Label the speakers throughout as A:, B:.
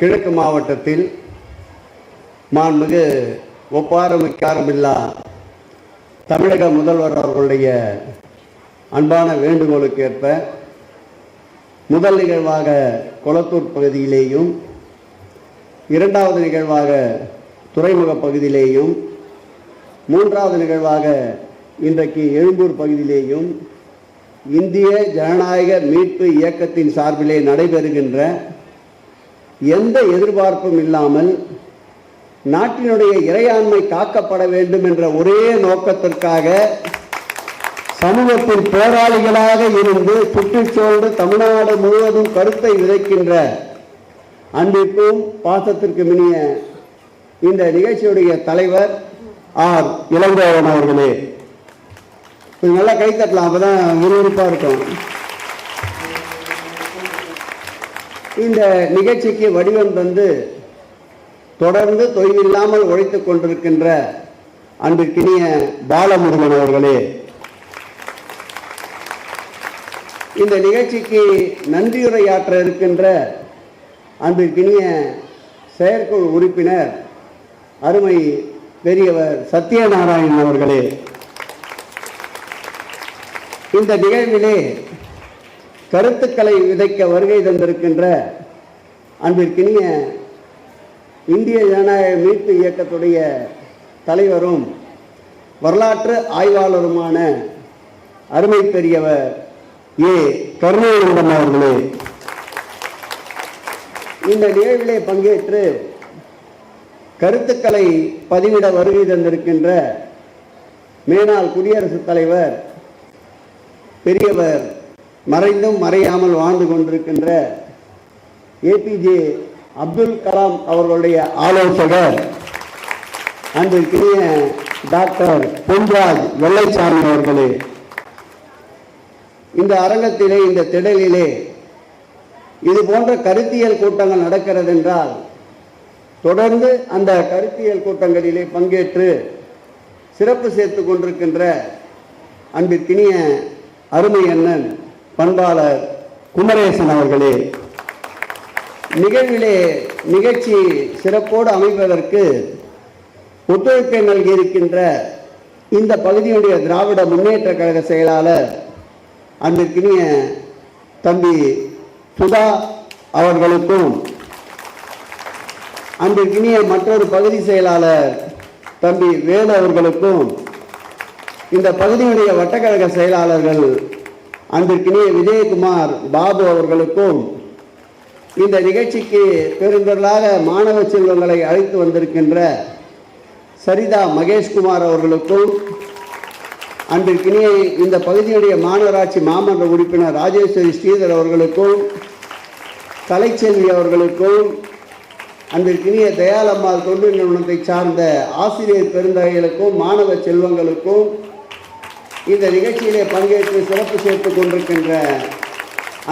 A: கிழக்கு மாவட்டத்தில் மாண்புமிகு ஒப்பாரும் விக்காரமில்லா தமிழக முதல்வர் அவர்களுடைய அன்பான வேண்டுகோளுக்கு ஏற்ப முதல் நிகழ்வாக கொளத்தூர் பகுதியிலேயும் இரண்டாவது நிகழ்வாக துறைமுக பகுதியிலேயும் மூன்றாவது நிகழ்வாக இன்றைக்கு எழும்பூர் பகுதியிலேயும் இந்திய ஜனநாயக மீட்பு இயக்கத்தின் சார்பிலே நடைபெறுகின்ற எந்த எதிர்பார்ப்பும் இல்லாமல் நாட்டினுடைய இறையாண்மை காக்கப்பட வேண்டும் என்ற ஒரே நோக்கத்திற்காக சமூகத்தில் போராளிகளாக இருந்து சுற்றுச்சூழல் தமிழ்நாடு முழுவதும் கருத்தை விதைக்கின்ற அன்பிற்கும் பாசத்திற்கு மினிய இந்த நிகழ்ச்சியுடைய தலைவர் ஆர் இளங்கோவன் அவர்களே, நல்லா கைத்தட்டலாம், அப்பதான் விறுவிறுப்பாக இருக்கும். இந்த நிகழ்ச்சிக்கு வடிவம் தந்து தொடர்ந்து தொய்வில்லாமல் உழைத்துக் கொண்டிருக்கின்ற அன்பிற்கினிய பாலமுருகன் அவர்களே, இந்த நிகழ்ச்சிக்கு நன்றியுரையாற்ற இருக்கின்ற அன்பிற்கினிய செயற்குழு உறுப்பினர் அருமை பெரியவர் சத்யநாராயணன் அவர்களே, இந்த நிகழ்விலே கருத்துக்களை விதைக்க வருகை தந்திருக்கின்ற அன்பிற்கினிய இந்திய ஜனநாயக மீட்பு இயக்கத்துடைய தலைவரும் வரலாற்று ஆய்வாளருமான அருமை பெரியவர் ஏ கருணானந்தன் அவர்களே, இந்த நிகழ்விலே பங்கேற்று கருத்துக்களை பதிவிட வருகை தந்திருக்கின்ற மேனாள் குடியரசுத் தலைவர் பெரியவர் மறைந்தும் மறையாமல் வாழ்ந்து கொண்டிருக்கின்ற ஏபிஜே அப்துல் கலாம் அவர்களுடைய ஆலோசகர் அன்பிற்கினிய டாக்டர் பொன்ராஜ் வெள்ளைச்சாமி அவர்களே, இந்த அரங்கத்திலே இந்த திடலிலே இது போன்ற கருத்தியல் கூட்டங்கள் நடக்கிறது என்றால் தொடர்ந்து அந்த கருத்தியல் கூட்டங்களிலே பங்கேற்று சிறப்பு சேர்த்து கொண்டிருக்கின்ற அன்பிற்கினிய அருமை அண்ணன் பண்பாளர் குமரேசன் அவர்களே, நிகழ்ச்சி சிறப்போடு அமைப்பதற்கு ஒத்துழைப்பை நல்கியிருக்கின்ற இந்த பகுதியுடைய திராவிட முன்னேற்ற கழக செயலாளர் அன்பிற்கினிய தம்பி சுதா அவர்களுக்கும், அன்பிற்கினிய மற்றொரு பகுதி செயலாளர் தம்பி வேலு அவர்களுக்கும், இந்த பகுதியுடைய வட்டக்கழக செயலாளர்கள் அன்பிற்கினிய விஜயகுமார் பாபு அவர்களுக்கும், இந்த நிகழ்ச்சிக்கு பெருந்தொருளாக மாணவ செல்வங்களை அழைத்து வந்திருக்கின்ற சரிதா மகேஷ்குமார் அவர்களுக்கும், அன்பிற்கினிய இந்த பகுதியுடைய மாநகராட்சி மாமன்ற உறுப்பினர் ராஜேஸ்வரி ஸ்ரீதர் அவர்களுக்கும், கலைச்செல்வி அவர்களுக்கும், அன்பிற்கினிய தயாளம்மாள் தொண்டு நிறுவனத்தை சார்ந்த ஆசிரியர் பெருந்தகைகளுக்கும் மாணவ செல்வங்களுக்கும், இந்த நிகழ்ச்சியிலே பங்கேற்று சிறப்பு சேர்த்துக் கொண்டிருக்கின்ற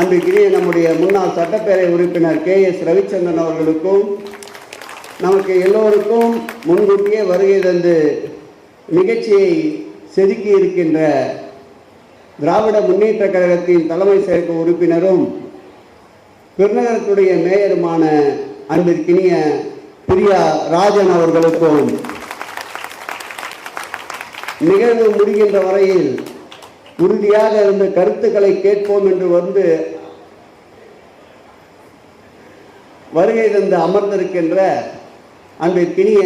A: அன்பிற்கினிய நம்முடைய முன்னாள் சட்டப்பேரவை உறுப்பினர் KS ரவிச்சந்திரன் அவர்களுக்கும், நமக்கு எல்லோருக்கும் முன்கூட்டியே வருகை தந்து நிகழ்ச்சியை செதுக்கி இருக்கின்ற திராவிட முன்னேற்ற கழகத்தின் தலைமை செயற்குழு உறுப்பினரும் பெருநகரத்துடைய மேயருமான அன்பிற்கினிய பிரியா ராஜன் அவர்களுக்கும், நிகழ்வு முடிகின்ற வரையில் உறுதியாக இருந்த கருத்துக்களை கேட்போம் என்று வந்து வருகை தந்து அமர்ந்திருக்கின்ற அன்பிற்கினிய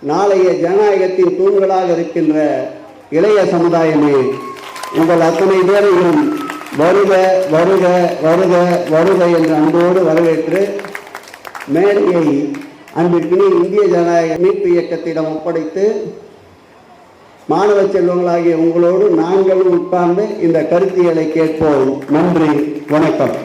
A: நாளைய ஜனநாயகத்தின் தூண்களாக இருக்கின்ற இளைய சமுதாயமே, உங்கள் அத்தனை பேரையும் வருக வருக வருக வருக என்று அன்போடு வரவேற்று மேடையை அன்பிற்கினிய இந்திய ஜனநாயக மீட்பு இயக்கத்திடம் ஒப்படைத்து மாணவ செல்வங்களாகிய உங்களோடு நாங்களும் உட்கார்ந்து இந்த கருத்தியலை கேட்போம். நன்றி, வணக்கம்.